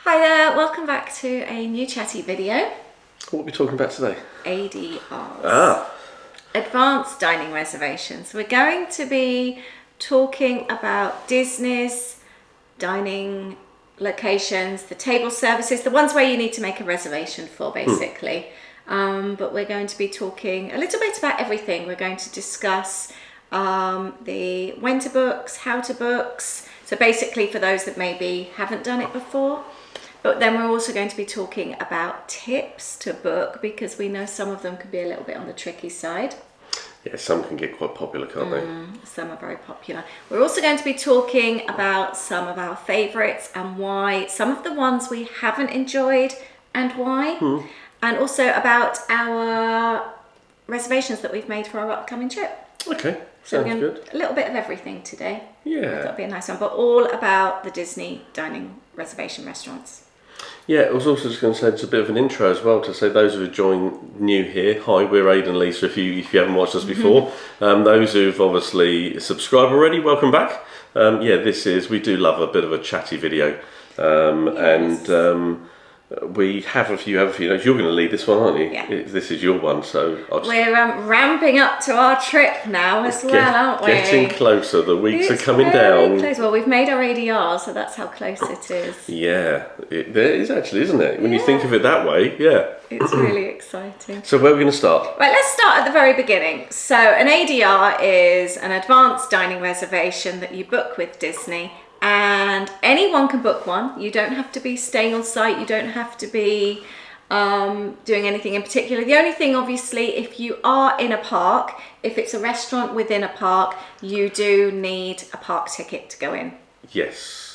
Hi there, welcome back to a new chatty video. What are we talking about today? ADR'S. Ah, Advanced dining reservations. We're going to be talking about Disney's dining locations, the table services, the ones where you need to make a reservation for basically. But we're going to be talking a little bit about everything. We're going to discuss the when to books, how to books. So basically for those that maybe haven't done it before. But then we're also going to be talking about tips to book because we know some of them can be a little bit on the tricky side. yeah, some can get quite popular, can't they? Some are very popular. We're also going to be talking about some of our favourites and why, some of the ones we haven't enjoyed and why. And also about our reservations that we've made for our upcoming trip. Okay, So sounds good. a little bit of everything today. Yeah. That'll be a nice one, but all about the Disney dining reservation restaurants. Yeah, I was also just going to say it's a bit of an intro as well to say those who have joined new here. Hi, we're Ade and Lisa. If you haven't watched us before, those who've obviously subscribed already, welcome back. We do love a bit of a chatty video, Yes. and we have a few. You're going to lead this one, aren't you? Yeah. This is your one, so I'll just We're ramping up to our trip now as well, aren't we? getting closer. The weeks It's are coming very down. close. Well, we've made our ADR, so that's how close it is. Yeah, there is actually, isn't it? When you think of it that way, yeah. It's really exciting. So where are we going to start? Right, let's start at the very beginning. So an ADR is an advanced dining reservation that you book with Disney, and anyone can book one. You don't have to be staying on site. You don't have to be doing anything in particular. The only thing, obviously, if you are in a park, if it's a restaurant within a park, you do need a park ticket to go in. Yes.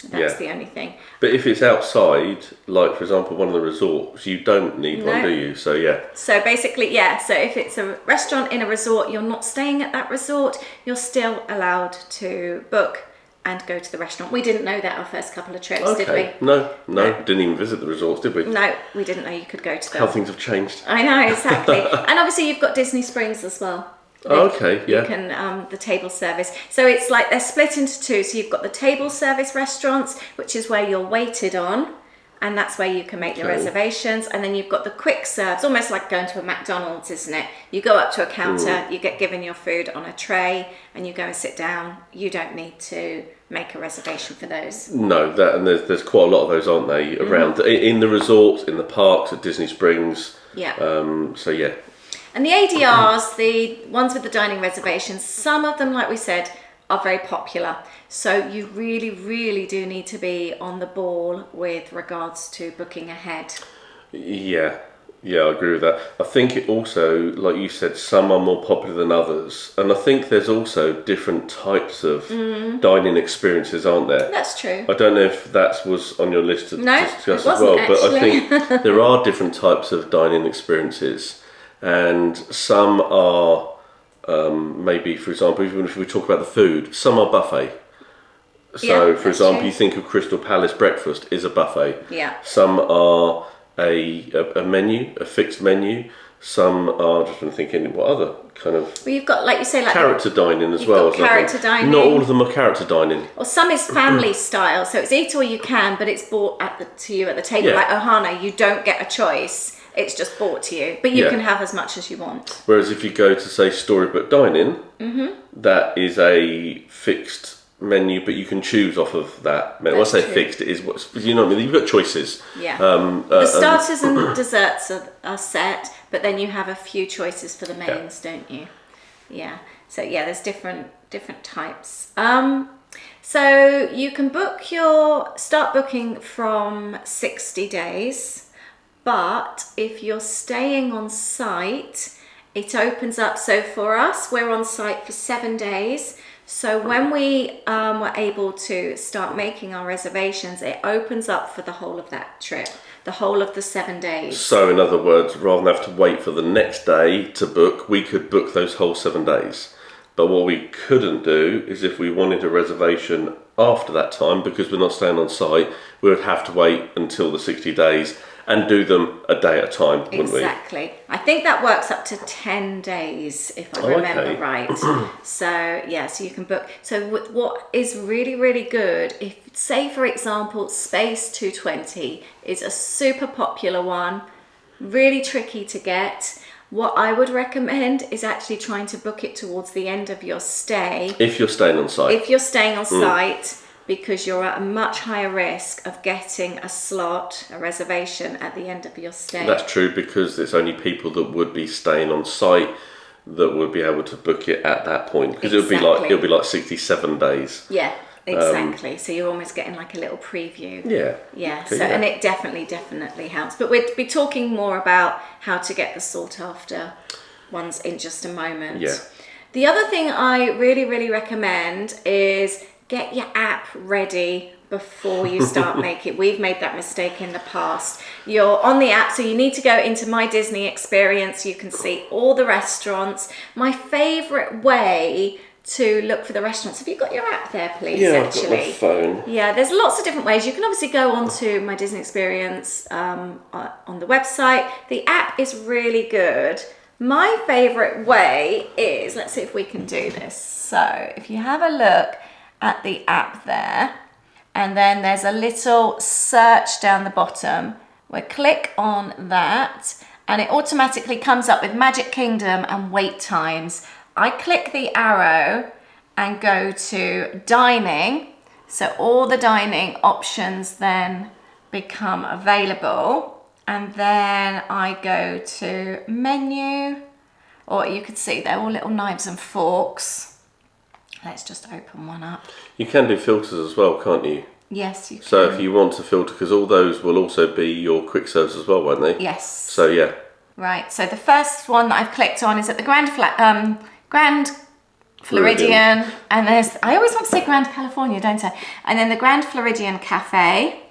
That's yeah. the only thing. But if it's outside, like for example one of the resorts, you don't need one, No. do you? So yeah. So basically, yeah, so if it's a restaurant in a resort, you're not staying at that resort, you're still allowed to book and go to the restaurant. We didn't know that our first couple of trips, did Okay. we? No, didn't even visit the resorts, did we? No, we didn't know you could go to them. How things have changed. I know, exactly. And obviously you've got Disney Springs as well. Oh, okay, yeah. You can, the table service. So it's like they're split into two. So you've got the table service restaurants, which is where you're waited on, and that's where you can make the Okay. reservations. And then you've got the quick serves, almost like going to a McDonald's, isn't it? You go up to a counter, you get given your food on a tray, and you go and sit down. You don't need to make a reservation for those. No, and there's quite a lot of those, aren't they, around in the resorts, in the parks, at Disney Springs. Yeah. So yeah. And the ADRs, the ones with the dining reservations, some of them, like we said, are very popular. So you really, really do need to be on the ball with regards to booking ahead. Yeah, I agree with that. I think it also, like you said, some are more popular than others. And I think there's also different types of dining experiences, aren't there? That's true. I don't know if that was on your list to No, discuss it as well, wasn't, but I actually. think there are different types of dining experiences. And some are, maybe, for example, even if we talk about the food, some are buffet. So, Yeah, for that's example, true. you think of Crystal Palace breakfast is a buffet. Yeah. Some are a menu, a fixed menu. Some are, just been thinking, what other kind of Well, you've got, like you say, like character dining as you've well. got isn't it? character dining. Not all of them are character dining. or some is family style. So it's eat all you can, but it's bought to you at the table. Yeah. Like Ohana, you don't get a choice. It's just bought to you, but you Yeah. can have as much as you want. Whereas if you go to, say, storybook dining, that is a fixed menu, but you can choose off of that menu. When I That's say true. fixed, it is what you know what I mean. You've got choices. Yeah. The starters and desserts are set, but then you have a few choices for the mains, don't you? Yeah. So yeah, there's different types. So you can start booking from 60 days, but if you're staying on site, it opens up. So for us, we're on site for 7 days. So when we were able to start making our reservations, it opens up for the whole of that trip, the whole of the 7 days. So, in other words, rather than have to wait for the next day to book, we could book those whole 7 days. But what we couldn't do is if we wanted a reservation after that time, because we're not staying on site, we would have to wait until the 60 days and do them a day at a time, wouldn't we? Exactly. I think that works up to 10 days, if I remember right. So, yeah, so you can book. So what is really, really good, if, say, for example, Space 220 is a super popular one, really tricky to get. What I would recommend is actually trying to book it towards the end of your stay. If you're staying on site. If you're staying on site, because you're at a much higher risk of getting a slot, a reservation at the end of your stay. That's true, because it's only people that would be staying on site that would be able to book it at that point, because it'll be like 67 days. Yeah, exactly. So you're almost getting like a little preview. Yeah. Yeah. So and it definitely helps. But we'll be talking more about how to get the sought after ones in just a moment. Yeah. The other thing I really recommend is get your app ready before you start making. We've made that mistake in the past. You're on the app, so you need to go into My Disney Experience. You can see all the restaurants. My favourite way to look for the restaurants. Have you got your app there, please? Yeah, actually? I've got my phone. Yeah, there's lots of different ways. You can obviously go onto My Disney Experience on the website. The app is really good. My favourite way is, let's see if we can do this. So if you have a look at the app there, and then there's a little search down the bottom. We'll click on that, and it automatically comes up with Magic Kingdom and wait times. I click the arrow and go to dining. So all the dining options then become available. And then I go to menu, or you could see they're all little knives and forks. Let's just open one up. You can do filters as well, can't you? Yes, you can. So if you want to filter, because all those will also be your quick serves as well, won't they? Yes. So yeah. Right, so the first one that I've clicked on is at the Grand Floridian, and there's, I always want to say Grand California, don't I? And then the Grand Floridian Cafe,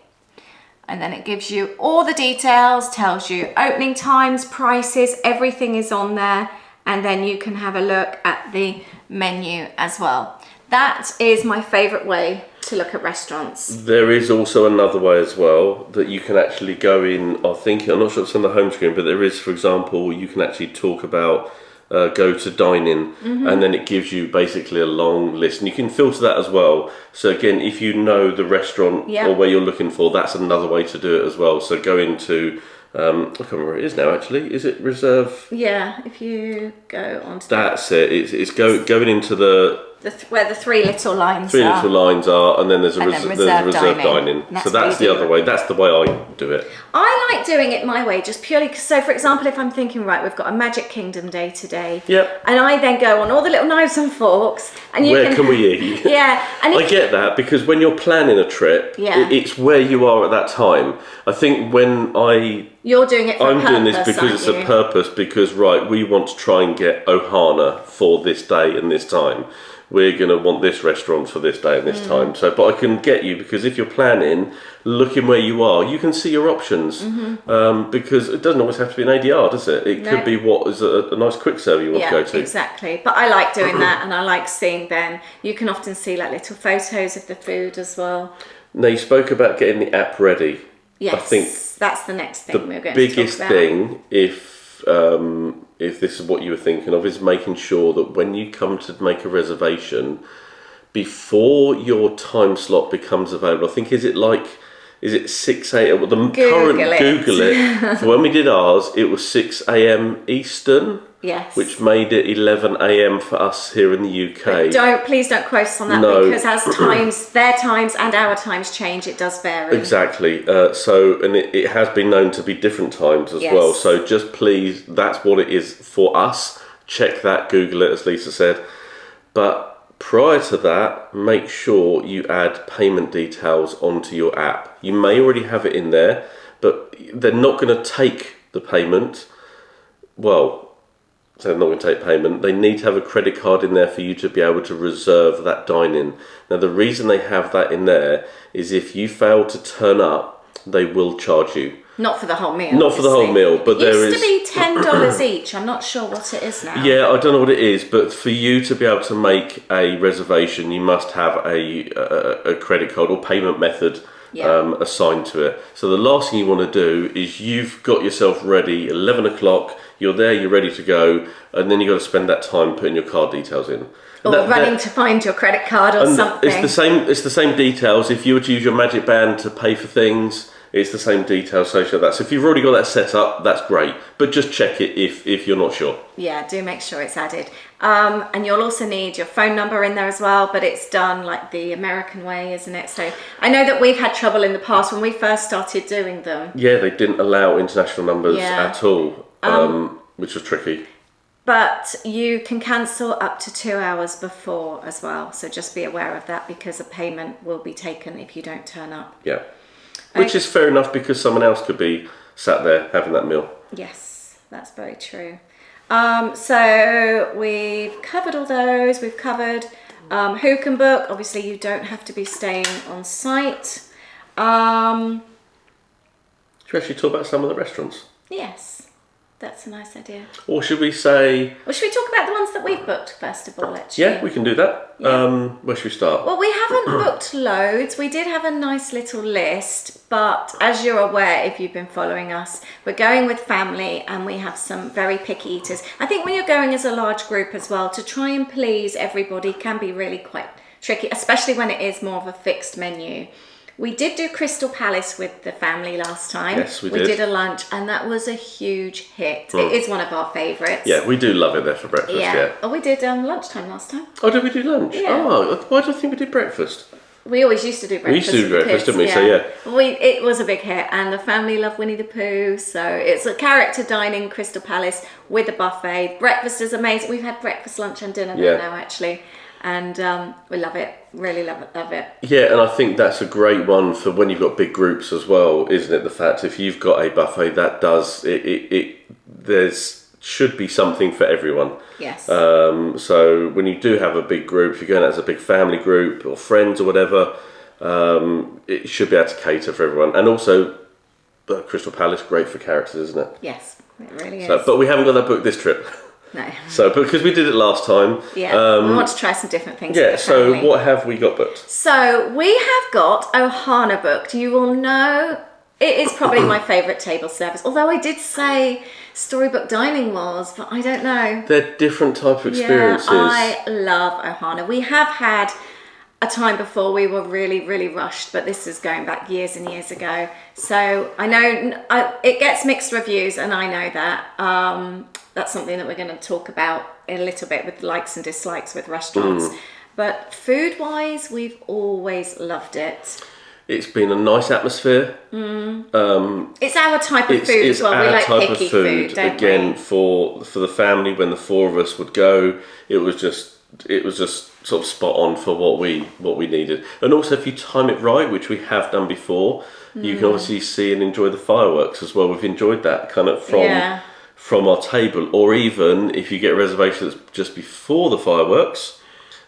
and then it gives you all the details, tells you opening times, prices, everything is on there, and then you can have a look at the menu as well. That is my favourite way to look at restaurants. There is also another way as well that you can actually go in. I'm not sure if it's on the home screen, but there is, for example, you can actually talk about go to dine-in, and then it gives you basically a long list, and you can filter that as well. So again, if you know the restaurant or where you're looking for, that's another way to do it as well. So go into I can't remember where it is now actually. Is it Reserve? Yeah, if you go on to that's it. It's going into where the three little lines are, and then there's a reserve dining. So that's the other way. That's the way I do it. I like doing it my way, just purely because, so for example, if I'm thinking, right, we've got a Magic Kingdom day today, and I then go on all the little knives and forks, and where can we eat? Yeah, and I get that, because when you're planning a trip, it's where you are at that time. I think when you're doing it for a purpose, doing this because it's a purpose, because right, we want to try and get Ohana for this day and this time. We're going to want this restaurant for this day and this time. So, but I can get you, because if you're planning, looking where you are, you can see your options. Because it doesn't always have to be an ADR, does it? It could be what is a nice quick serve you want to go to. Exactly. But I like doing that, and I like seeing then, you can often see like little photos of the food as well. Now, you spoke about getting the app ready. Yes, I think that's the next thing we're going to talk about. The biggest thing, if this is what you were thinking of, is making sure that when you come to make a reservation, before your time slot becomes available, I think, is it 6 a.m? Google it. For when we did ours, it was 6 a.m. Eastern. Yes. Which made it 11 a.m. for us here in the UK. But please don't quote us on that, because as their times and our times change, it does vary. Exactly. And it has been known to be different times as well. So just please, that's what it is for us. Check that, Google it, as Lisa said. But prior to that, make sure you add payment details onto your app. You may already have it in there, but they're not going to take the payment. So they're not going to take payment. They need to have a credit card in there for you to be able to reserve that dine-in. Now, the reason they have that in there is if you fail to turn up, they will charge you. Not for the whole meal. Not for the whole meal, but there is... It used to be $10 each. I'm not sure what it is now. Yeah, I don't know what it is, but for you to be able to make a reservation, you must have a credit card or payment method assigned to it. So the last thing you want to do is you've got yourself ready, 11 o'clock, you're there, you're ready to go, and then you've got to spend that time putting your card details in. Or running to find your credit card or something. It's the same details. If you were to use your magic band to pay for things, it's the same details associated with that. So if you've already got that set up, that's great. But just check it if you're not sure. Yeah, do make sure it's added. And you'll also need your phone number in there as well, but it's done like the American way, isn't it? So I know that we've had trouble in the past when we first started doing them. Yeah, they didn't allow international numbers at all, which was tricky. But you can cancel up to 2 hours before as well. So just be aware of that, because a payment will be taken if you don't turn up. Yeah. Which is fair enough, because someone else could be sat there having that meal. Yes, that's very true. So we've covered all those. We've covered who can book. Obviously, you don't have to be staying on site. Should we actually talk about some of the restaurants? Yes, that's a nice idea. Or should we say... Or should we talk about the ones that we've booked first of all, actually? Yeah, we can do that. Yeah. Where should we start? Well, we haven't booked loads. We did have a nice little list, but as you're aware, if you've been following us, we're going with family and we have some very picky eaters. I think when you're going as a large group as well, to try and please everybody can be really quite tricky, especially when it is more of a fixed menu. We did do Crystal Palace with the family last time. Yes, we did. We did a lunch and that was a huge hit. It is one of our favourites. Yeah, we do love it there for breakfast, yeah. Oh, we did lunchtime last time. Oh, did we do lunch? Yeah. Oh, why do I think we did breakfast? We always used to do breakfast. We used to do breakfast, didn't we? Yeah. So, yeah. It was a big hit and the family love Winnie the Pooh. So it's a character dining Crystal Palace with a buffet. Breakfast is amazing. We've had breakfast, lunch and dinner there now, actually. And we love it. Really love it. Yeah, and I think that's a great one for when you've got big groups as well, isn't it? The fact if you've got a buffet, that does there's should be something for everyone. Yes. So when you do have a big group, if you're going out as a big family group or friends or whatever, it should be able to cater for everyone. And also, Crystal Palace, great for characters, isn't it? Yes, it really is. But we haven't got that booked this trip. No. So, because we did it last time. Yeah, we want to try some different things. Yeah, so what have we got booked? So, we have got Ohana booked. You will know it is probably my favourite table service. Although I did say Storybook Dining was, but I don't know. They're different type of experiences. Yeah, I love Ohana. We have had a time before we were really, really rushed, but this is going back years and years ago. So, I know it gets mixed reviews, and I know that. That's something that we're going to talk about in a little bit with likes and dislikes with restaurants. But food-wise, we've always loved it. It's been a nice atmosphere. It's our type of food as well. We like picky food, don't we? Again, for the family, when the four of us would go, it was just sort of spot on for what we needed. And also, if you time it right, which we have done before, you can obviously see and enjoy the fireworks as well. We've enjoyed that kind of from our table, or even if you get reservations just before the fireworks,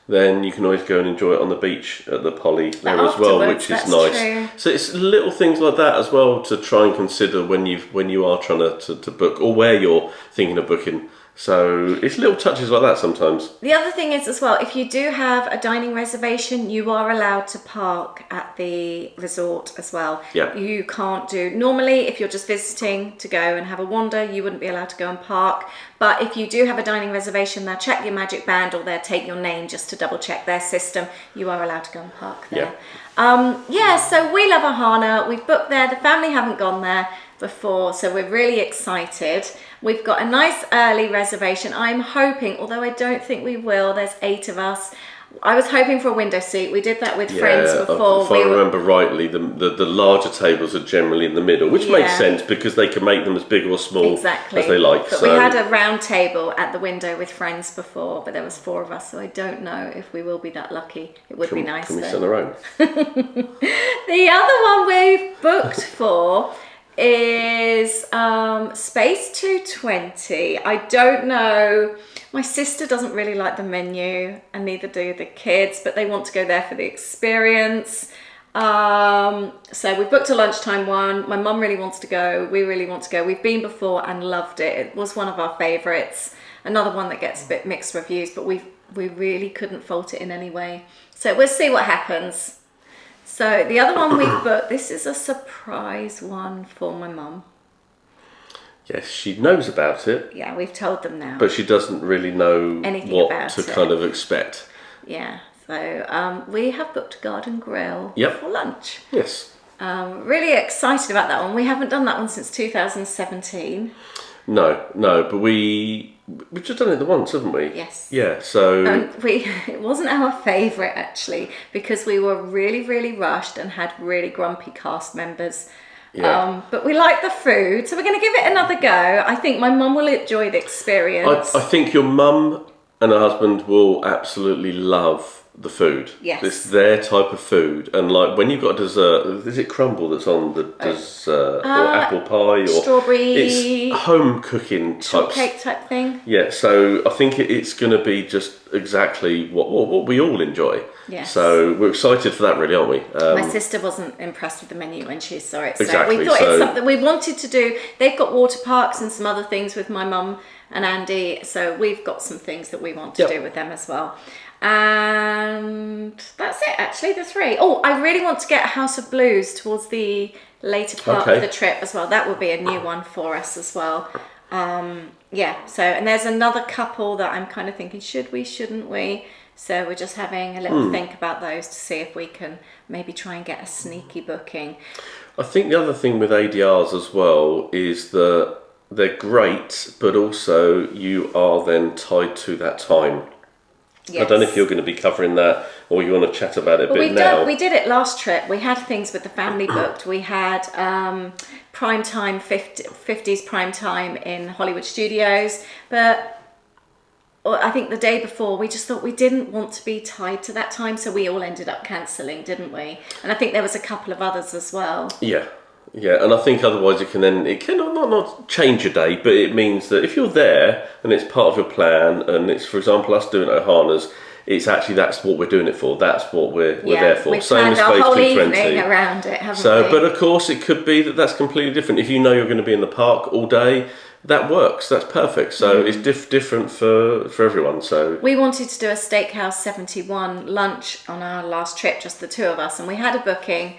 then you can always go and enjoy it on the beach at the Poly there as well, which is nice. True. So it's little things like that as well to try and consider when you are trying to book, or where you're thinking of booking. So it's little touches like that sometimes. The other thing is as well, if you do have a dining reservation, you are allowed to park at the resort as well. Yeah. You can't do, normally if you're just visiting to go and have a wander, you wouldn't be allowed to go and park. But if you do have a dining reservation, they'll check your magic band or they'll take your name just to double check their system. You are allowed to go and park there. Yeah. So we love Ohana. We've booked there. The family haven't gone there before, so we're really excited. We've got a nice early reservation. I'm hoping, although I don't think we will, there's 8 of us. I was hoping for a window seat. We did that with friends before. If I remember rightly, the larger tables are generally in the middle, which makes sense because they can make them as big or small as they like. But we had a round table at the window with friends before, but there was 4 of us, so I don't know if we will be that lucky. It would be nice. Can we sit on our own? The other one we've booked for is Space 220. I don't know. My sister doesn't really like the menu, and neither do the kids, but they want to go there for the experience. So we've booked a lunchtime one. My mum really wants to go. We really want to go. We've been before and loved it. It was one of our favourites. Another one that gets a bit mixed reviews, but we really couldn't fault it in any way. So we'll see what happens. So the other one we've booked, this is a surprise one for my mum. Yes, she knows about it. Yeah, we've told them now. But she doesn't really know anything what about to it. kind of expect. Yeah, so we have booked Garden Grill for lunch. Yes. Really excited about that one. We haven't done that one since 2017. No, but we've just done it the once, haven't we? Yes. Yeah, so... it wasn't our favourite, actually, because we were really, really rushed and had really grumpy cast members. Yeah. But we like the food, so we're going to give it another go. I think my mum will enjoy the experience. I think your mum and her husband will absolutely love the food. Yes. It's their type of food. And like when you've got a dessert, is it crumble that's on the dessert? Or apple pie? Or strawberry. It's home cooking shortcake type thing. Yeah, so I think it's going to be just exactly what we all enjoy. Yes. So we're excited for that, really, aren't we? My sister wasn't impressed with the menu when she saw it. So exactly. we thought it's something we wanted to do. They've got water parks and some other things with my mum and Andy. So we've got some things that we want to do with them as well. And that's it, actually, the three. Oh, I really want to get House of Blues towards the later part of the trip as well. That will be a new one for us as well. Yeah, so, and there's another couple that I'm kind of thinking, should we, shouldn't we? So we're just having a little think about those to see if we can maybe try and get a sneaky booking. I think the other thing with ADR'S as well is that they're great, but also you are then tied to that time. Yes. I don't know if you're going to be covering that or you want to chat about it a bit now. We did it last trip. We had things with the family booked. We had prime time, 50s prime time in Hollywood Studios. But I think the day before, we just thought we didn't want to be tied to that time. So we all ended up cancelling, didn't we? And I think there was a couple of others as well. Yeah. Yeah, and I think otherwise it can not change your day, but it means that if you're there and it's part of your plan, and it's, for example, us doing Ohana's, it's actually that's what we're doing it for. That's what we're there for. We've planned our whole evening around it, haven't we? But of course, it could be that that's completely different. If you know you're going to be in the park all day, that works. That's perfect. So it's different for everyone. So we wanted to do a Steakhouse 71 lunch on our last trip, just the two of us, and we had a booking.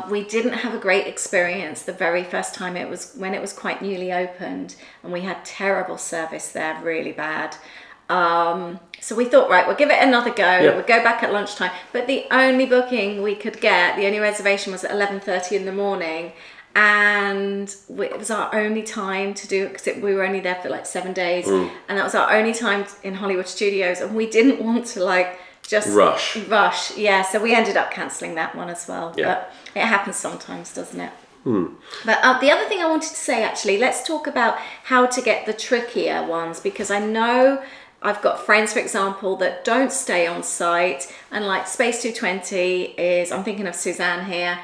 We didn't have a great experience the very first time. It was when it was quite newly opened, and we had terrible service there, really bad. So we thought, right, we'll give it another go. We'll go back at lunchtime. But the only booking we could get, the only reservation was at 11:30 in the morning. And it was our only time to do it because we were only there for like 7 days. And that was our only time in Hollywood Studios. And we didn't want to just rush. Yeah, so we ended up cancelling that one as well. But it happens sometimes, doesn't it? But the other thing I wanted to say, actually, let's talk about how to get the trickier ones, because I know I've got friends, for example, that don't stay on site, and like Space 220 is, I'm thinking of Suzanne here.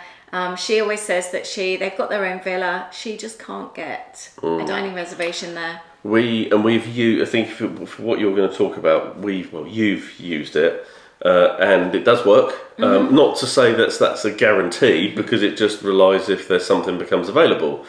She always says that they've got their own villa. She just can't get a dining reservation there. We've used, I think for what you're going to talk about, you've used it, and it does work. Not to say that's a guarantee, because it just relies if there's something becomes available.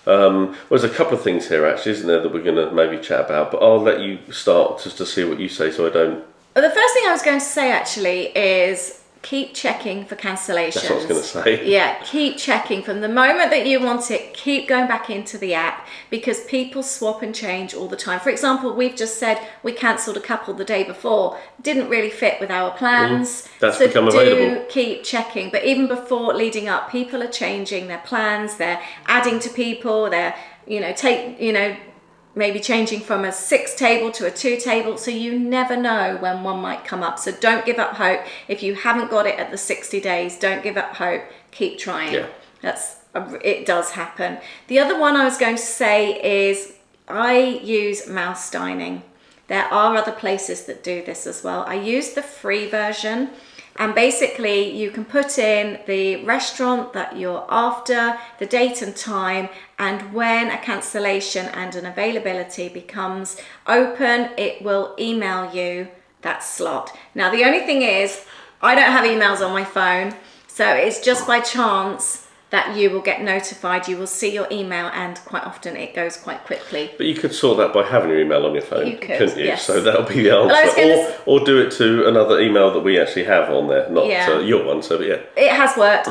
There's a couple of things here actually, isn't there, that we're going to maybe chat about, but I'll let you start just to see what you say so I don't... Well, the first thing I was going to say actually is keep checking for cancellations. That's what I was going to say. Yeah, keep checking. From the moment that you want it, keep going back into the app, because people swap and change all the time. For example, we've just said we cancelled a couple the day before. Didn't really fit with our plans. That's become available. Keep checking. But even before leading up, people are changing their plans. They're adding to people. They're, maybe changing from a 6 table to a 2 table, so you never know when one might come up. So don't give up hope. If you haven't got it at the 60 days, don't give up hope. Keep trying. Yeah. It does happen. The other one I was going to say is I use Mouse Dining. There are other places that do this as well. I use the free version. And basically you can put in the restaurant that you're after, the date and time, and when a cancellation and an availability becomes open, it will email you that slot. Now, the only thing is, I don't have emails on my phone, so it's just by chance that you will get notified. You will see your email, and quite often it goes quite quickly. But you could sort that by having your email on your phone, You could, couldn't you? yes. So that'll be the answer. Or do it to another email that we actually have on there, not your one. So, but yeah. It has worked.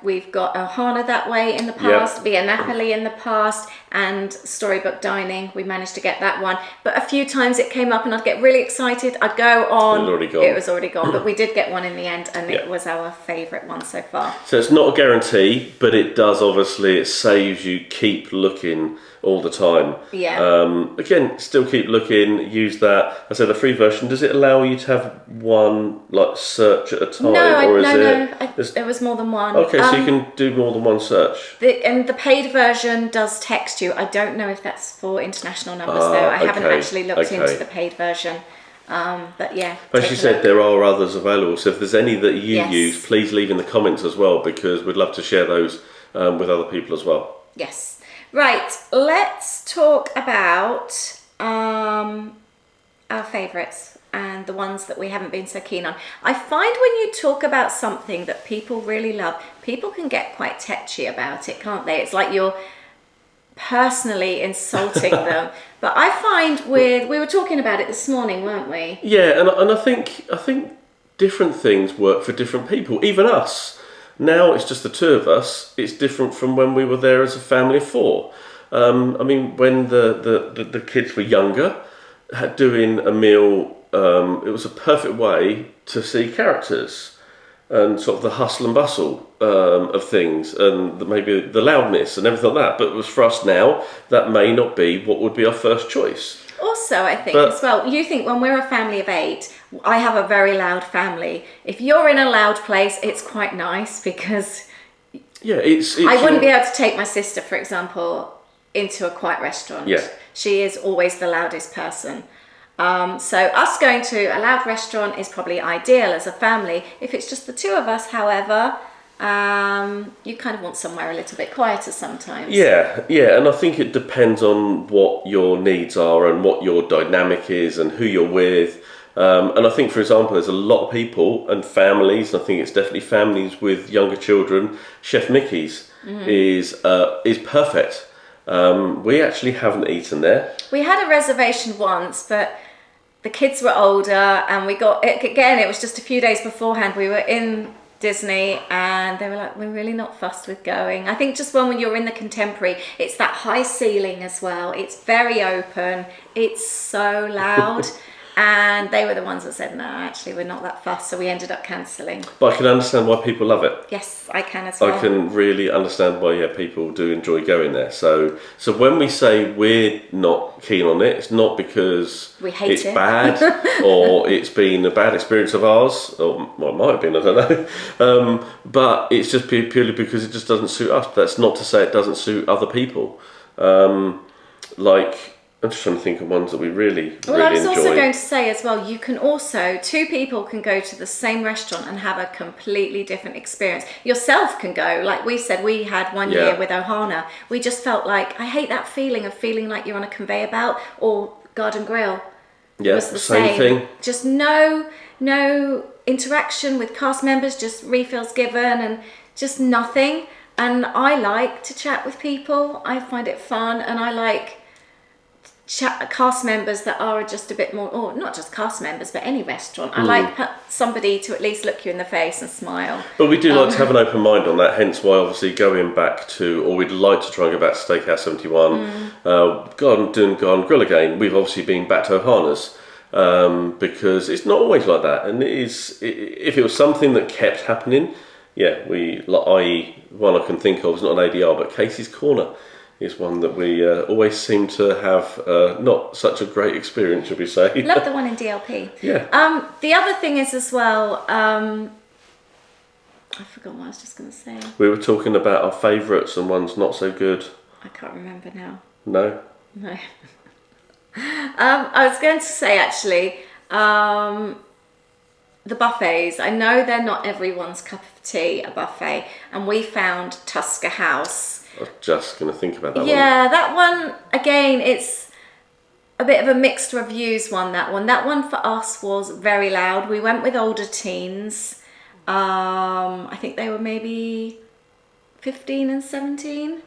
We've got Ohana that way in the past, Via Napoli in the past, and Storybook Dining. We managed to get that one. But a few times it came up and I'd get really excited. I'd go on. It was already gone. But we did get one in the end, and it was our favourite one so far. So it's not a guarantee, but it does, obviously, it saves you keep looking all the time. Yeah. Again, still keep looking, use that. I said the free version, does it allow you to have one search at a time? There was more than one. Okay, so you can do more than one search. And the paid version does text you. I don't know if that's for international numbers though. I haven't actually looked into the paid version. But yeah. As you said, there are others available. So if there's any that you use, please leave in the comments as well, because we'd love to share those with other people as well. Yes. Right, let's talk about our favourites and the ones that we haven't been so keen on. I find when you talk about something that people really love, people can get quite tetchy about it, can't they? It's like you're personally insulting them. But I find we were talking about it this morning, weren't we? Yeah, and I think different things work for different people, even us. Now it's just the two of us. It's different from when we were there as a family of four. I mean, when the kids were younger, doing a meal, it was a perfect way to see characters and sort of the hustle and bustle of things, and maybe the loudness and everything like that. But it was for us now, that may not be what would be our first choice. Also, I think as well, you think when we're a family of 8, I have a very loud family. If you're in a loud place, it's quite nice because I wouldn't be able to take my sister, for example, into a quiet restaurant. Yeah. She is always the loudest person. So us going to a loud restaurant is probably ideal as a family. If it's just the two of us, however, you kind of want somewhere a little bit quieter sometimes. Yeah, and I think it depends on what your needs are and what your dynamic is and who you're with. And I think, for example, there's a lot of people and families, and I think it's definitely families with younger children. Chef Mickey's is perfect. We actually haven't eaten there. We had a reservation once, but the kids were older, and we got it again. It was just a few days beforehand. We were in Disney, and they were like, we're really not fussed with going. I think just when you're in the Contemporary, it's that high ceiling as well. It's very open. It's so loud. And they were the ones that said, no, actually, we're not that fussed. So we ended up cancelling. But I can understand why people love it. Yes, I can as well. I can really understand why people do enjoy going there. So when we say we're not keen on it, it's not because we hate it. Bad or it's been a bad experience of ours. Or well, it might have been, I don't know. But it's just purely because it just doesn't suit us. That's not to say it doesn't suit other people. I'm just trying to think of ones that we really enjoy. Well, I was also going to say as well, you can also, 2 people can go to the same restaurant and have a completely different experience. Yourself can go, like we said, we had one year with Ohana. We just felt like, I hate that feeling of feeling like you're on a conveyor belt, or Garden Grill. Yeah, was the same thing. Just no interaction with cast members, just refills given and just nothing. And I like to chat with people. I find it fun, and I like cast members that are just a bit more, or not just cast members, but any restaurant. I like somebody to at least look you in the face and smile. But we do like to have an open mind on that, hence why obviously going back to, or we'd like to try and go back to Steakhouse 71, doing Garden Grill again. We've obviously been back to Ohana's because it's not always like that, and if it was something that kept happening, i.e. one I can think of is not an ADR, but Casey's Corner is one that we always seem to have not such a great experience, should we say. Love the one in DLP. Yeah. The other thing is as well, I forgot what I was just going to say. We were talking about our favourites and ones not so good. I can't remember now. No? No. I was going to say actually, the buffets. I know they're not everyone's cup of tea, a buffet, and we found Tusker House. I was just going to think about that one. Yeah, that one, again, it's a bit of a mixed reviews one, that one. That one for us was very loud. We went with older teens. I think they were maybe 15 and 17.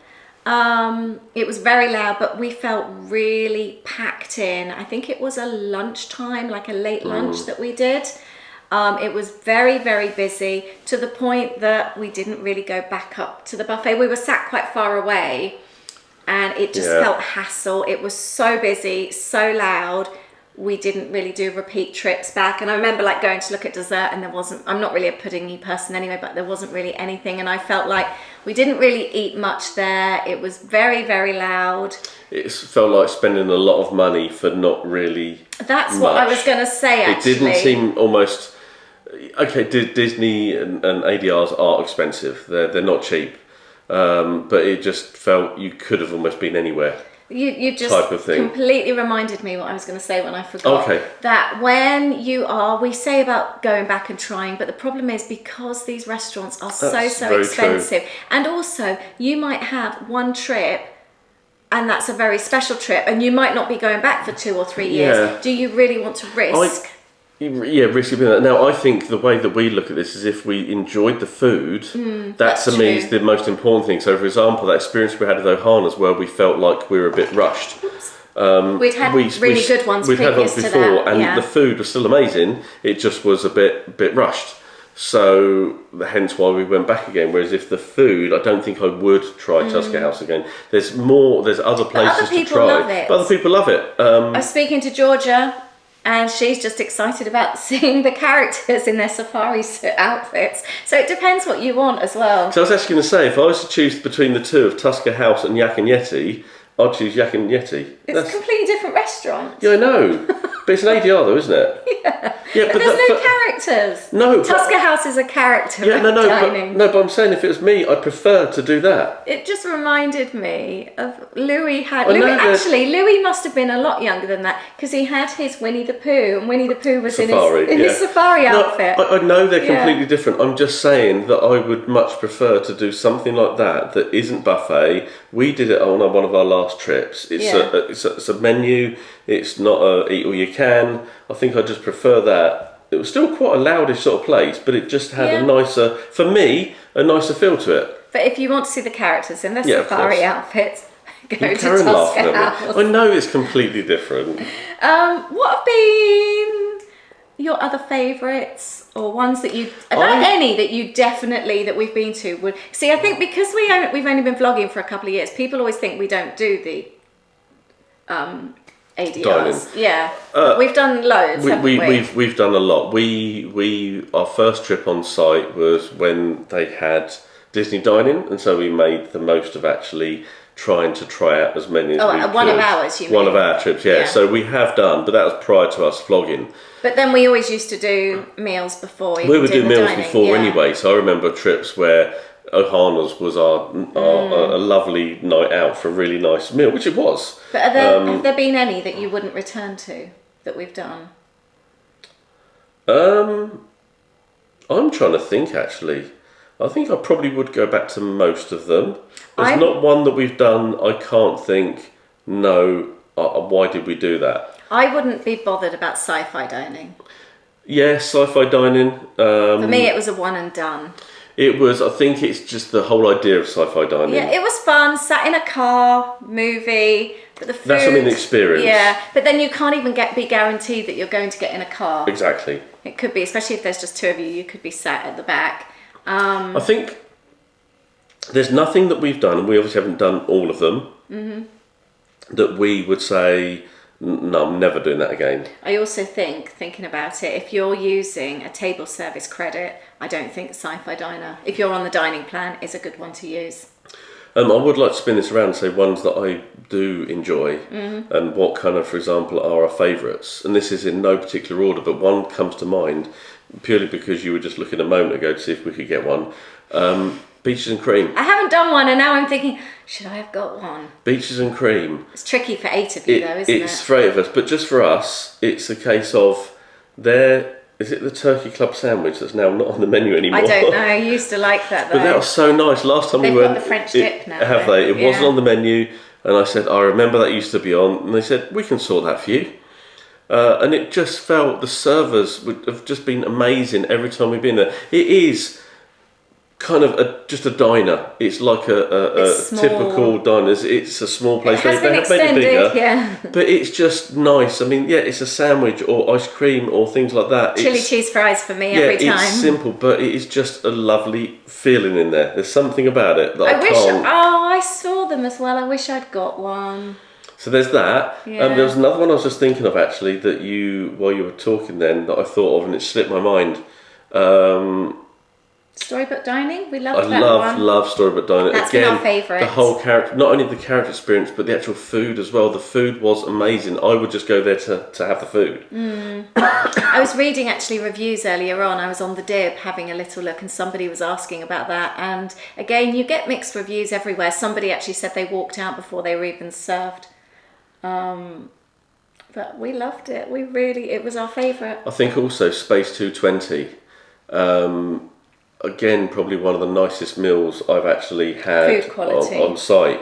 It was very loud, but we felt really packed in. I think it was a lunchtime, like a late lunch that we did. It was very, very busy, to the point that we didn't really go back up to the buffet. We were sat quite far away, and it just felt hassle. It was so busy, so loud. We didn't really do repeat trips back. And I remember like going to look at dessert, and I'm not really a puddingy person anyway, but there wasn't really anything. And I felt like we didn't really eat much there. It was very, very loud. It felt like spending a lot of money for not really That's much. what I was going to say, actually. It didn't seem almost... Okay, Disney and ADR'S are expensive. They're not cheap. But it just felt you could have almost been anywhere. You just type of thing. Completely reminded me what I was going to say when I forgot. Okay. That when we say about going back and trying, but the problem is because these restaurants are so expensive. True. And also, you might have one trip, and that's a very special trip, and you might not be going back for 2 or 3 years. Yeah. Do you really want to risk? Risky being that. Now, I think the way that we look at this is if we enjoyed the food, that to me is the most important thing. So, for example, that experience we had at Ohana's where we felt like we were a bit rushed. We'd had really good ones We'd had ones previous before, to that, and the food was still amazing. It just was a bit rushed. So, hence why we went back again. Whereas if the food, I don't think I would try Tusker House again. There's other places to try. Love it. But other people love it. I was speaking to Georgia, and she's just excited about seeing the characters in their safari outfits. So it depends what you want as well. So I was actually going to say, if I was to choose between the two of Tusker House and Yak and Yeti, I'd choose Yak and Yeti. It's a completely different restaurant. Yeah, I know. But it's an ADR though, isn't it? Yeah, but there's no characters. No. Tusker House is a character. Yeah, dining. But I'm saying if it was me, I'd prefer to do that. It just reminded me of Louis. Louis must have been a lot younger than that, because he had his Winnie the Pooh, and Winnie the Pooh was in his safari outfit. I know they're completely different. I'm just saying that I would much prefer to do something like that isn't buffet. We did it on one of our last trips. It's a menu. It's not a eat all you can. I think I just prefer that. It was still quite a loudish sort of place, but it just had a nicer feel to it. But if you want to see the characters in their safari outfits, go to Tusker House. I know it's completely different. What have been your other favourites, or ones that any that you definitely that we've been to would see? I think because we've only been vlogging for a couple of years, people always think we don't do the ADR'S. Dining. Yeah, we've done loads. We've done a lot. Our first trip on site was when they had Disney dining, and so we made the most of actually trying to try out as many as we could. One of ours, you mean? One of our trips, yeah. So we have done, but that was prior to us vlogging. But then we always used to do meals before. We would do meals before anyway. So I remember trips where Ohana's was a lovely night out for a really nice meal, which it was. But have there been any that you wouldn't return to that we've done? I'm trying to think actually. I think I probably would go back to most of them. There's not one that we've done I can't think, no, why did we do that? I wouldn't be bothered about sci-fi dining. Yeah, sci-fi dining. For me, it was a one and done. It was, I think it's just the whole idea of sci-fi dining. Yeah, it was fun, sat in a car, movie, but the food... That's something an experience. Yeah, but then you can't even be guaranteed that you're going to get in a car. Exactly. It could be, especially if there's just two of you, you could be sat at the back. I think there's nothing that we've done, and we obviously haven't done all of them, that we would say, no, I'm never doing that again. I also think, thinking about it, if you're using a table service credit, I don't think Sci-Fi Diner, if you're on the dining plan, is a good one to use. I would like to spin this around and say ones that I do enjoy, and what kind of, for example, are our favourites. And this is in no particular order, but one comes to mind purely because you were just looking a moment ago to see if we could get one. Beaches and cream. I haven't done one, and now I'm thinking, should I have got one? Beaches and cream. It's tricky for 8 of you, though, isn't it? It's for 8 of us, but just for us, it's a case of is it the Turkey Club sandwich that's now not on the menu anymore? I don't know. I used to like that, though. But that was so nice. Last time we went... They've got the French dip now. Have they? It wasn't on the menu, and I said, I remember that used to be on, and they said, we can sort that for you. And it just felt, the servers would have just been amazing every time we've been there. It is kind of just a diner. It's like a typical diner. It's a small place. It has been have made it bigger, yeah. but it's just nice. I mean, yeah, it's a sandwich or ice cream or things like that. Chili cheese fries for me every time. It's simple, but it is just a lovely feeling in there. There's something about it that I can't... I saw them as well. I wish I'd got one. So there's that. Yeah. There was another one I was just thinking of actually that while you were talking then, that I thought of and it slipped my mind. Storybook dining, we loved that one. one. I love Storybook dining. That's Again, been our favourite. The whole character, not only the character experience, but the actual food as well. The food was amazing. I would just go there to have the food. I was reading actually reviews earlier on. I was on the dib having a little look, and somebody was asking about that. And again, you get mixed reviews everywhere. Somebody actually said they walked out before they were even served. But we loved it. It was our favourite. I think also Space 220. Again, probably one of the nicest meals I've actually had Food quality. on site.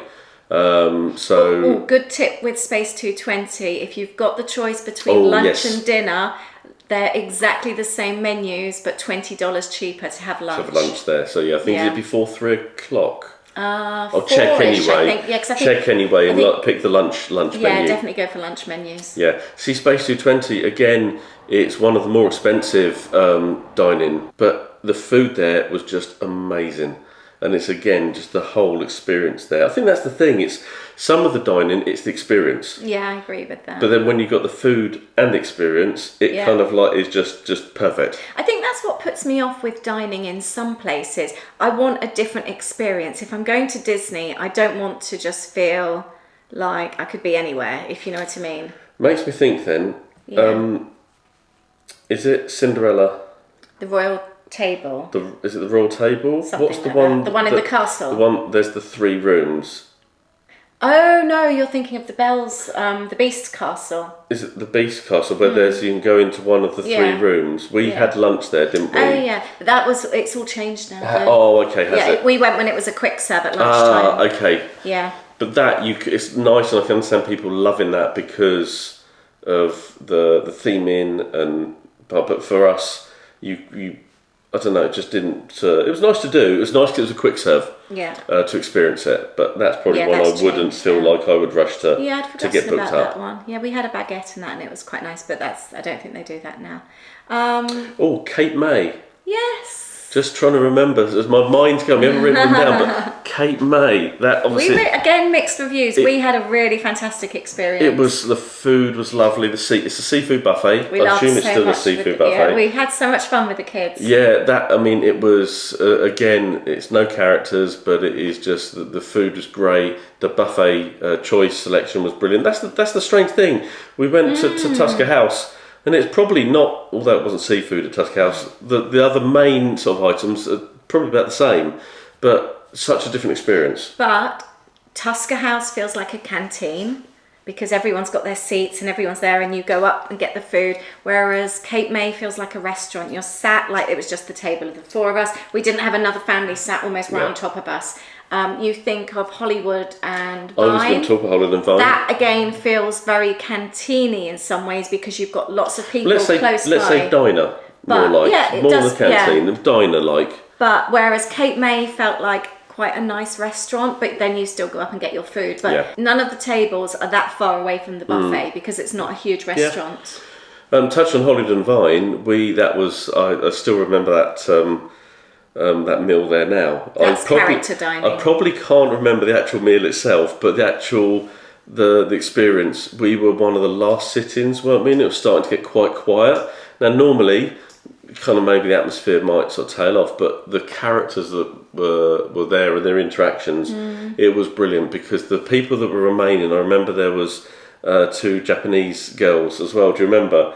Good tip with Space 220. If you've got the choice between lunch and dinner, they're exactly the same menus, but $20 cheaper to have lunch. To have lunch there. So yeah, I think it's before 3 o'clock. Or check anyway. I think. Yeah, 'cause I think, check anyway and pick the lunch menu. Yeah, definitely go for lunch menus. Yeah. See, Space 220 again. It's one of the more expensive dining, but the food there was just amazing, and it's again just the whole experience there. I think that's the thing. It's some of the dining, it's the experience. Yeah, I agree with that. But then when you've got the food and the experience, it kind of like is just perfect. I think that's what puts me off with dining in some places. I want a different experience. If I'm going to Disney, I don't want to just feel like I could be anywhere, if you know what I mean. Makes me think then, is it Cinderella? The royal table. Is it the royal table? What's the one? The one in the castle. There's the 3 rooms. Oh no, you're thinking of the Bells, the Beast Castle. Is it the Beast Castle where you can go into one of the 3 rooms? We had lunch there, didn't we? Oh yeah, it's all changed now. Okay, has it? We went when it was a quick serve at lunchtime. Okay. Yeah. But it's nice, and I can understand people loving that because of the theming but for us, you I don't know, it just didn't. It was nice to do. It was nice because it was a quick serve. Yeah. To experience it, but that's probably one I wouldn't feel like I would rush to get booked up. That one. Yeah, we had a baguette and that, and it was quite nice. But I don't think they do that now. Cape May. Yes. Just trying to remember, as my mind's going, we haven't written them down, but Cape May, that obviously... again, mixed reviews. We had a really fantastic experience. The food was lovely, it's a seafood buffet. I assume it's still a seafood buffet. Yeah, we had so much fun with the kids. Yeah, it was, again, it's no characters, but it is just, the food was great, the buffet choice selection was brilliant. That's the strange thing. We went to Tusker House, and it's probably not, although it wasn't seafood at Tusker House, the other main sort of items are probably about the same, but such a different experience. But Tusker House feels like a canteen because everyone's got their seats and everyone's there and you go up and get the food, whereas Cape May feels like a restaurant. You're sat like it was just the table of the 4 of us. We didn't have another family sat almost right on top of us. You think of Hollywood and Vine. I was going to talk about Hollywood and Vine. That again feels very canteeny in some ways because you've got lots of people close by. Let's say diner, more than canteen, diner like. But whereas Cape May felt like quite a nice restaurant, but then you still go up and get your food. But none of the tables are that far away from the buffet because it's not a huge restaurant. Touch on Hollywood and Vine, I still remember that meal there now. That's character dining. I probably can't remember the actual meal itself, but the experience. We were one of the last sit-ins, weren't we? And it was starting to get quite quiet. Now normally, kind of maybe the atmosphere might sort of tail off, but the characters that were there and their interactions, it was brilliant because the people that were remaining, I remember there was 2 Japanese girls as well. Do you remember?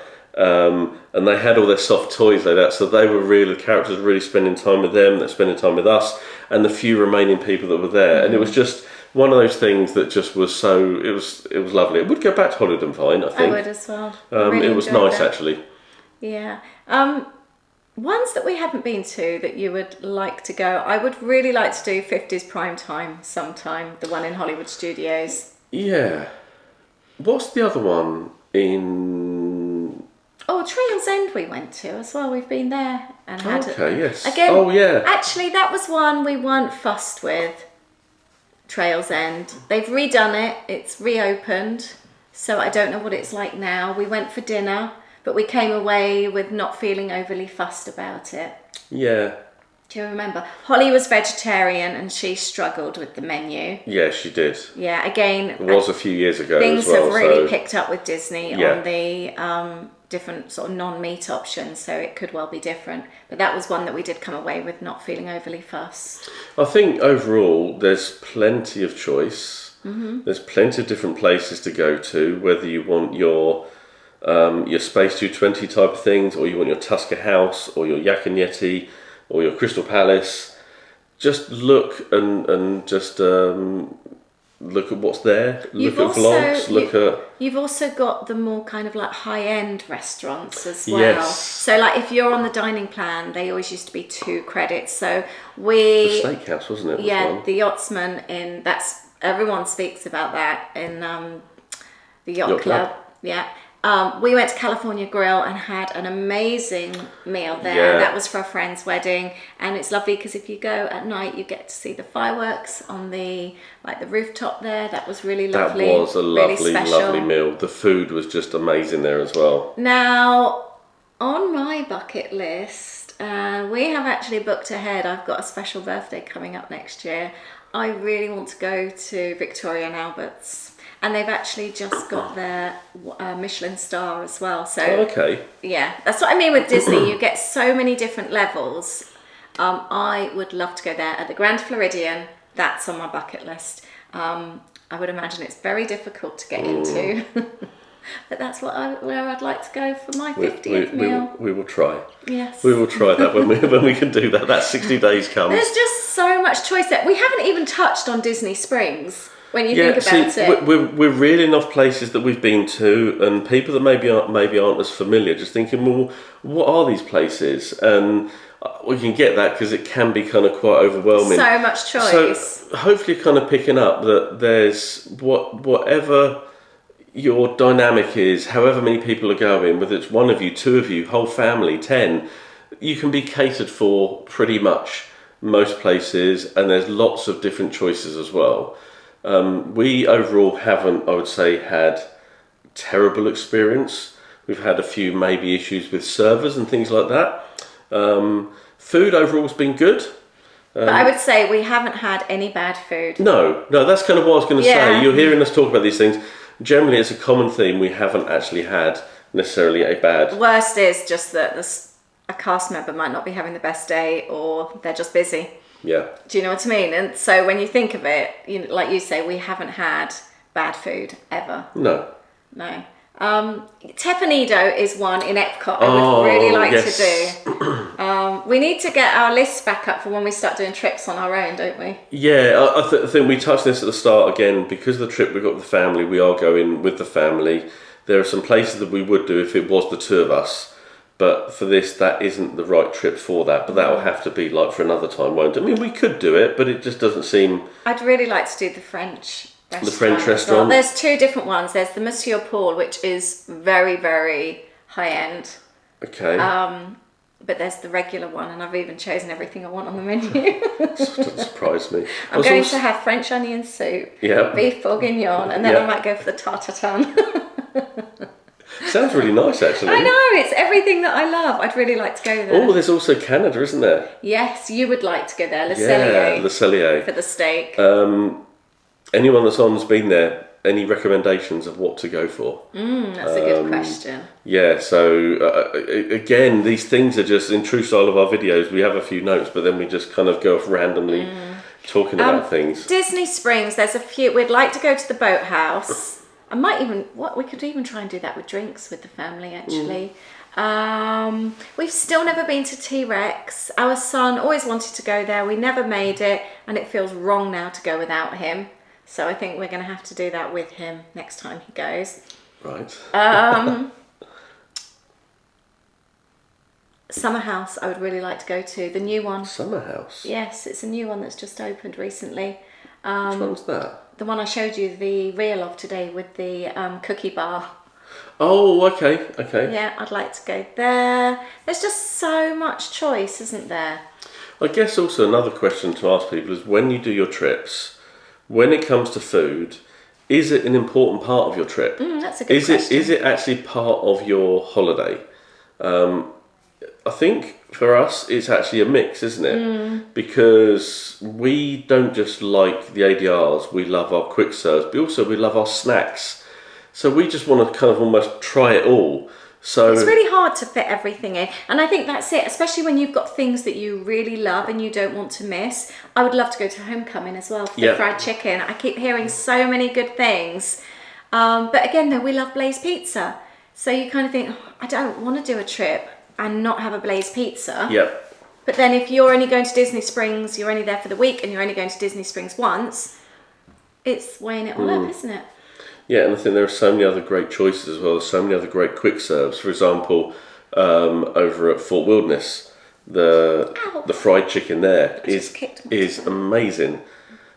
And they had all their soft toys laid out, so they were the characters really spending time with them, they're spending time with us, and the few remaining people that were there. And it was just one of those things that just was it was lovely. I would go back to Hollywood and Vine, I think. I would as well. It was nice actually. Yeah. Ones that we haven't been to that you would like to go, I would really like to do 50s Prime Time sometime, the one in Hollywood Studios. Yeah. What's the other one in... Oh, Trails End we went to as well. We've been there and had Okay, yes. Again, Oh, yeah. actually, that was one we weren't fussed with. Trails End. They've redone it. It's reopened. So I don't know what it's like now. We went for dinner, but we came away with not feeling overly fussed about it. Yeah. Do you remember? Holly was vegetarian and she struggled with the menu. Yeah, she did. Yeah, again... It was a few years ago things as well. have really picked up with Disney Yeah. on the different sort of non-meat options, so it could well be different. But that was one that we did come away with not feeling overly fussed. I think overall there's plenty of choice. Mm-hmm. There's plenty of different places to go to, whether you want your Space 220 type of things, or you want your Tusker House, or your Yak and Yeti, or your Crystal Palace. Just look and just look at what's there. Look at vlogs. You've also got the more kind of like high-end restaurants as well. Yes. So like if you're on the dining plan, they always used to be 2 credits. So The we... steakhouse, wasn't it? Yeah, was one. the Yachtsman everyone speaks about that in the Yacht Club. Yeah. We went to California Grill and had an amazing meal there. Yeah. That was for a friend's wedding, and it's lovely because if you go at night, you get to see the fireworks on the rooftop there. That was really lovely. That was a lovely, really special. lovely meal. The food was just amazing there as well. Now, on my bucket list, we have actually booked ahead. I've got a special birthday coming up next year. I really want to go to Victoria and Albert's. And they've actually just got their Michelin star as well. So okay. Yeah, that's what I mean with Disney. You get so many different levels. I would love to go there at the Grand Floridian. That's on my bucket list. I would imagine it's very difficult to get into. But that's where I'd like to go for my 50th meal. We will try. Yes. We will try that when we can do that. That 60 days comes. There's just so much choice there. We haven't even touched on Disney Springs. When you think about it, we're reeling off places that we've been to, and people that maybe aren't as familiar, just thinking, well, what are these places? And we can get that because it can be kind of quite overwhelming. So much choice. So hopefully, kind of picking up that there's whatever your dynamic is, however many people are going, whether it's 1 of you, 2 of you, whole family, 10, you can be catered for pretty much most places, and there's lots of different choices as well. We overall haven't, I would say, had terrible experience. We've had a few maybe issues with servers and things like that. Food overall has been good. But I would say we haven't had any bad food. No, that's kind of what I was going to say. You're hearing us talk about these things. Generally, it's a common theme. We haven't actually had necessarily a bad... Worst is just that a cast member might not be having the best day, or they're just busy. Yeah. Do you know what I mean? And so when you think of it, like you say, we haven't had bad food ever. No. Tepanido is one in Epcot I would really like to do. We need to get our lists back up for when we start doing trips on our own, don't we? Yeah, I think we touched this at the start again. Because of the trip we got with the family, we are going with the family. There are some places that we would do if it was the 2 of us. But for this, that isn't the right trip for that. But that will have to be like for another time, won't it? I mean, we could do it, but it just doesn't seem... I'd really like to do the French restaurant. The French restaurant? Well. There's 2 different ones. There's the Monsieur Paul, which is very, very high-end. Okay. But there's the regular one, and I've even chosen everything I want on the menu. Doesn't surprise me. I'm going to have French onion soup, beef bourguignon, and then I might go for the tartatan. Sounds really nice, actually. I know, it's everything that I love. I'd really like to go there. Oh, there's also Canada, isn't there? Yes, you would like to go there. Le Cellier. For the steak. Anyone that's on's been there, any recommendations of what to go for? That's a good question. Yeah, so again, these things are just, in true style of our videos, we have a few notes, but then we just kind of go off randomly talking about things. Disney Springs, there's a few. We'd like to go to the boathouse. We could even try and do that with drinks with the family, actually. We've still never been to T-Rex. Our son always wanted to go there. We never made it, and it feels wrong now to go without him. So I think we're going to have to do that with him next time he goes. Right. Summer House, I would really like to go to. The new one. Summer House? Yes, it's a new one that's just opened recently. Which one's that? The one I showed you the reel of today with the cookie bar. Oh, okay, okay. Yeah, I'd like to go there. There's just so much choice, isn't there? I guess also another question to ask people is when you do your trips, when it comes to food, is it an important part of your trip? That's a good question. Is it actually part of your holiday? I think for us it's actually a mix, isn't it? Because we don't just like the ADR'S, we love our quick serves, but also we love our snacks. So we just want to kind of almost try it all. So it's really hard to fit everything in, and I think that's it, especially when you've got things that you really love and you don't want to miss. I would love to go to Homecoming as well for the fried chicken. I keep hearing so many good things, but again though, we love Blaze Pizza, so you kind of think, oh, I don't want to do a trip and not have a Blaze Pizza. Yep. But then if you're only going to Disney Springs, you're only there for the week and you're only going to Disney Springs once, it's weighing it all up, isn't it? Yeah, and I think there are so many other great choices as well. There's so many other great quick serves. For example, over at Fort Wilderness, the fried chicken there is amazing.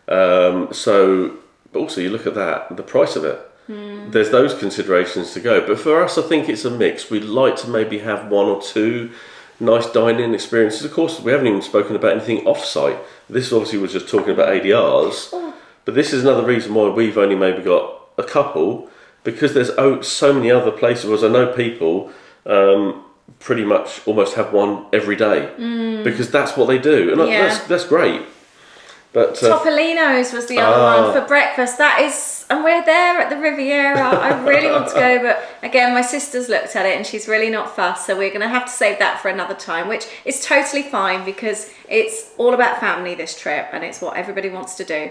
So, but also you look at that, the price of it. There's those considerations to go. But for us, I think it's a mix. We'd like to maybe have one or two nice dining experiences. Of course, we haven't even spoken about anything off-site. This obviously was just talking about ADR'S. But this is another reason why we've only maybe got a couple, because there's so many other places. Whereas I know people pretty much almost have one every day because that's what they do, and that's great. But Topolino's was the other one for breakfast. That is, and we're there at the Riviera. I really want to go, but again, my sister's looked at it and she's really not fussed, so we're going to have to save that for another time, which is totally fine because it's all about family this trip and it's what everybody wants to do.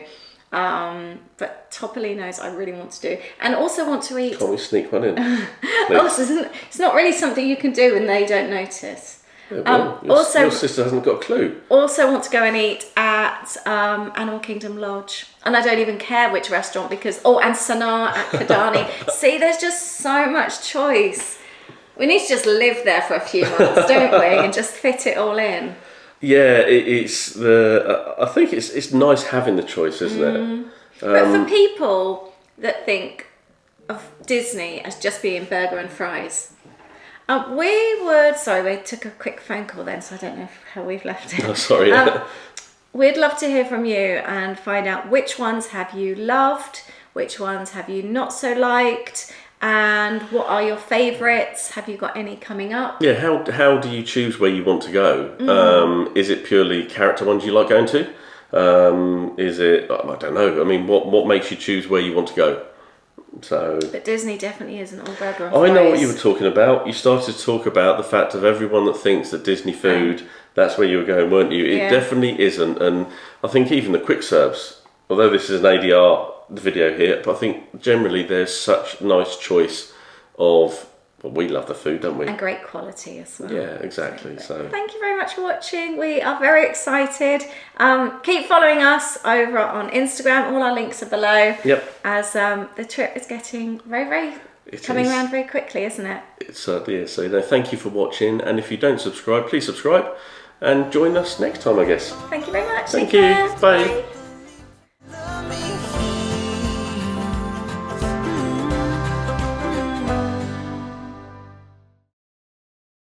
But Topolino's I really want to do, and also want to eat. Can't we sneak one in? Also, it's not really something you can do and they don't notice. Yeah, well, your sister hasn't got a clue. Also want to go and eat at Animal Kingdom Lodge, and I don't even care which restaurant because and Sanar at Kidani. See, there's just so much choice. We need to just live there for a few months, don't we, and just fit it all in. Yeah, it's the. I think it's nice having the choice, isn't it? But for people that think of Disney as just being burger and fries, we took a quick phone call then, so I don't know how we've left it. Oh, sorry. We'd love to hear from you and find out which ones have you loved, which ones have you not so liked, and what are your favourites? Have you got any coming up? Yeah, how do you choose where you want to go? Is it purely character ones you like going to? Is it, I don't know, I mean, what makes you choose where you want to go? So, but Disney definitely isn't all burger and fries. I know what you were talking about. You started to talk about the fact of everyone that thinks that Disney food, that's where you were going, weren't you? It definitely isn't. And I think even the quick serves, although this is an ADR video here, but I think generally there's such nice choice of, well, we love the food, don't we? And great quality as well. Yeah, exactly. So thank you very much for watching. We are very excited. Keep following us over on Instagram. All our links are below. Yep. As the trip is getting coming around very quickly, isn't it? It certainly is. So thank you for watching, and if you don't subscribe, please subscribe and join us next time, I guess. Thank you very much. Thank you. Bye.